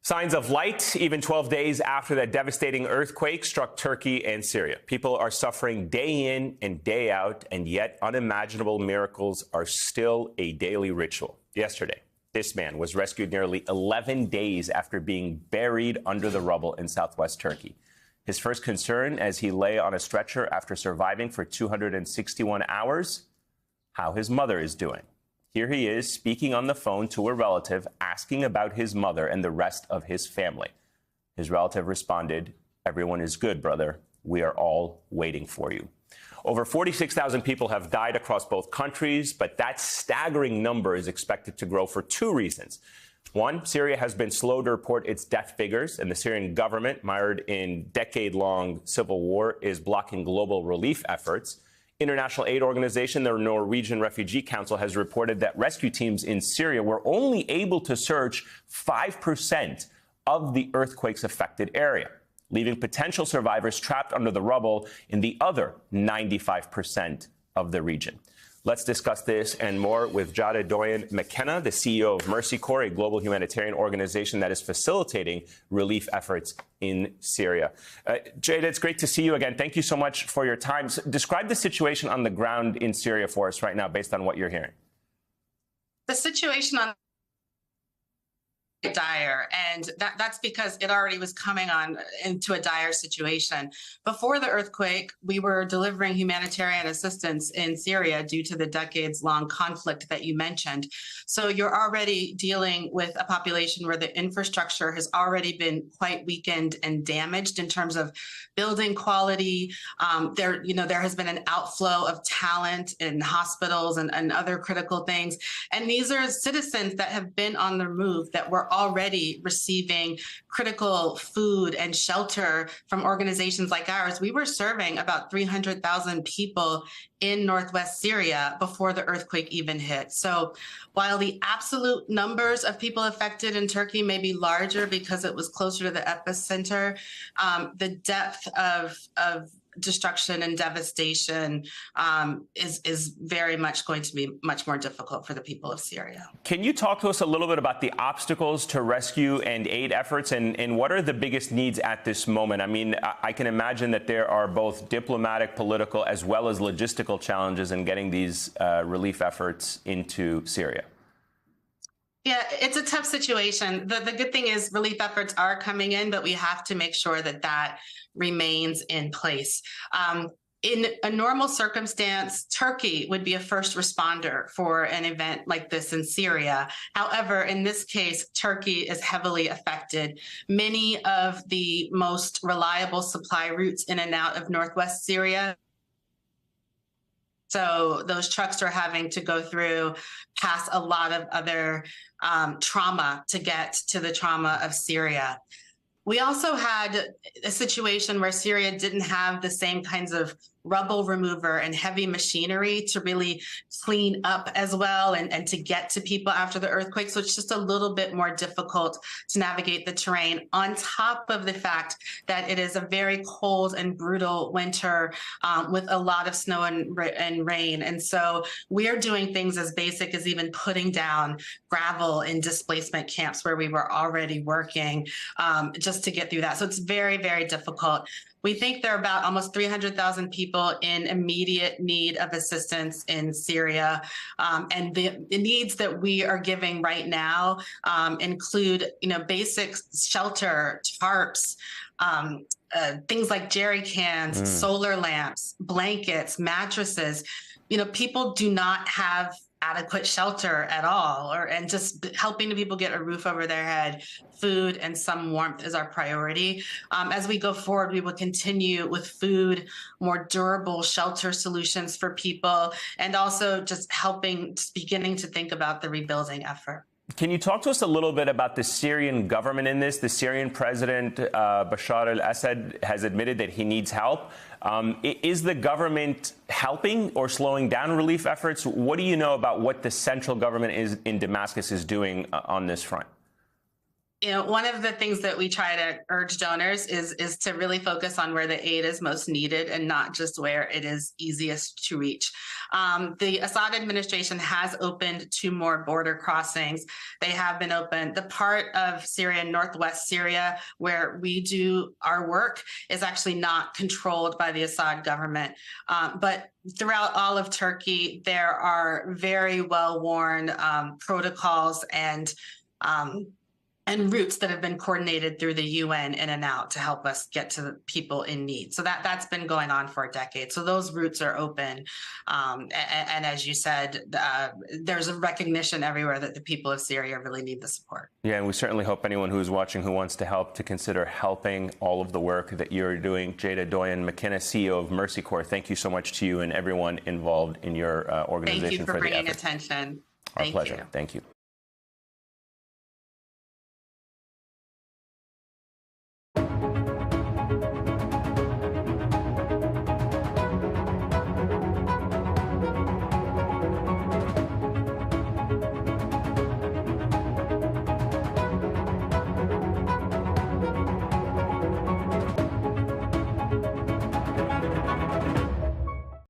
Signs of light, even 12 days after that devastating earthquake struck Turkey and Syria. People are suffering day in and day out, and yet unimaginable miracles are still a daily ritual. Yesterday, this man was rescued nearly 11 days after being buried under the rubble in southwest Turkey. His first concern as he lay on a stretcher after surviving for 261 hours, how his mother is doing. Here he is speaking on the phone to a relative, asking about his mother and the rest of his family. His relative responded, "Everyone is good, brother. We are all waiting for you." Over 46,000 people have died across both countries, but that staggering number is expected to grow for two reasons. One, Syria has been slow to report its death figures, and the Syrian government, mired in decade-long civil war, is blocking global relief efforts. International aid organization, the Norwegian Refugee Council, has reported that rescue teams in Syria were only able to search 5% of the earthquake's affected area, leaving potential survivors trapped under the rubble in the other 95% of the region. Let's discuss this and more with Jada Doyen McKenna, the CEO of Mercy Corps, a global humanitarian organization that is facilitating relief efforts in Syria. Jada, it's great to see you again. Thank you so much for your time. Describe the situation on the ground in Syria for us right now, based on what you're hearing. The situation on dire, and that's because it already was coming on into a dire situation. Before the earthquake, we were delivering humanitarian assistance in Syria due to the decades-long conflict that you mentioned. So you're already dealing with a population where the infrastructure has already been quite weakened and damaged in terms of building quality. There has been an outflow of talent in hospitals and other critical things. And these are citizens that have been on the move, that were already receiving critical food and shelter from organizations like ours. We were serving about 300,000 people in northwest Syria before the earthquake even hit. So while the absolute numbers of people affected in Turkey may be larger because it was closer to the epicenter, the depth of destruction and devastation is very much going to be much more difficult for the people of Syria. Can you talk to us a little bit about the obstacles to rescue and aid efforts, and what are the biggest needs at this moment? I mean, I can imagine that there are both diplomatic, political, as well as logistical challenges in getting these relief efforts into Syria. Yeah, it's a tough situation. The good thing is relief efforts are coming in, but we have to make sure that remains in place. In a normal circumstance, Turkey would be a first responder for an event like this in Syria. However, in this case, Turkey is heavily affected. Many of the most reliable supply routes in and out of northwest Syria, so those trucks are having to go through past a lot of other trauma to get to the trauma of Syria. We also had a situation where Syria didn't have the same kinds of rubble remover and heavy machinery to really clean up as well and to get to people after the earthquake. So it's just a little bit more difficult to navigate the terrain, on top of the fact that it is a very cold and brutal winter with a lot of snow and rain. And so we're doing things as basic as even putting down gravel in displacement camps where we were already working just to get through that. So it's very, very difficult. We think there are about almost 300,000 people in immediate need of assistance in Syria. And the needs that we are giving right now include, basic shelter, tarps, things like jerry cans, solar lamps, blankets, mattresses. People do not have adequate shelter at all, and just helping the people get a roof over their head, food, and some warmth is our priority. As we go forward, we will continue with food, more durable shelter solutions for people, and also just beginning to think about the rebuilding effort. Can you talk to us a little bit about the Syrian government in this? The Syrian president, Bashar al-Assad, has admitted that he needs help. Is the government helping or slowing down relief efforts? What do you know about what the central government in Damascus is doing on this front? One of the things that we try to urge donors is to really focus on where the aid is most needed and not just where it is easiest to reach. The Assad administration has opened 2 more border crossings. They have been open. The part of Syria, northwest Syria, where we do our work is actually not controlled by the Assad government. But throughout all of Turkey, there are very well-worn protocols and routes that have been coordinated through the UN in and out to help us get to the people in need. So that's been going on for a decade. So those routes are open. And as you said, there's a recognition everywhere that the people of Syria really need the support. Yeah, and we certainly hope anyone who's watching who wants to help to consider helping all of the work that you're doing. Jada Doyen McKenna, CEO of Mercy Corps, thank you so much to you and everyone involved in your organization. Thank you for bringing attention. Our pleasure. Thank you.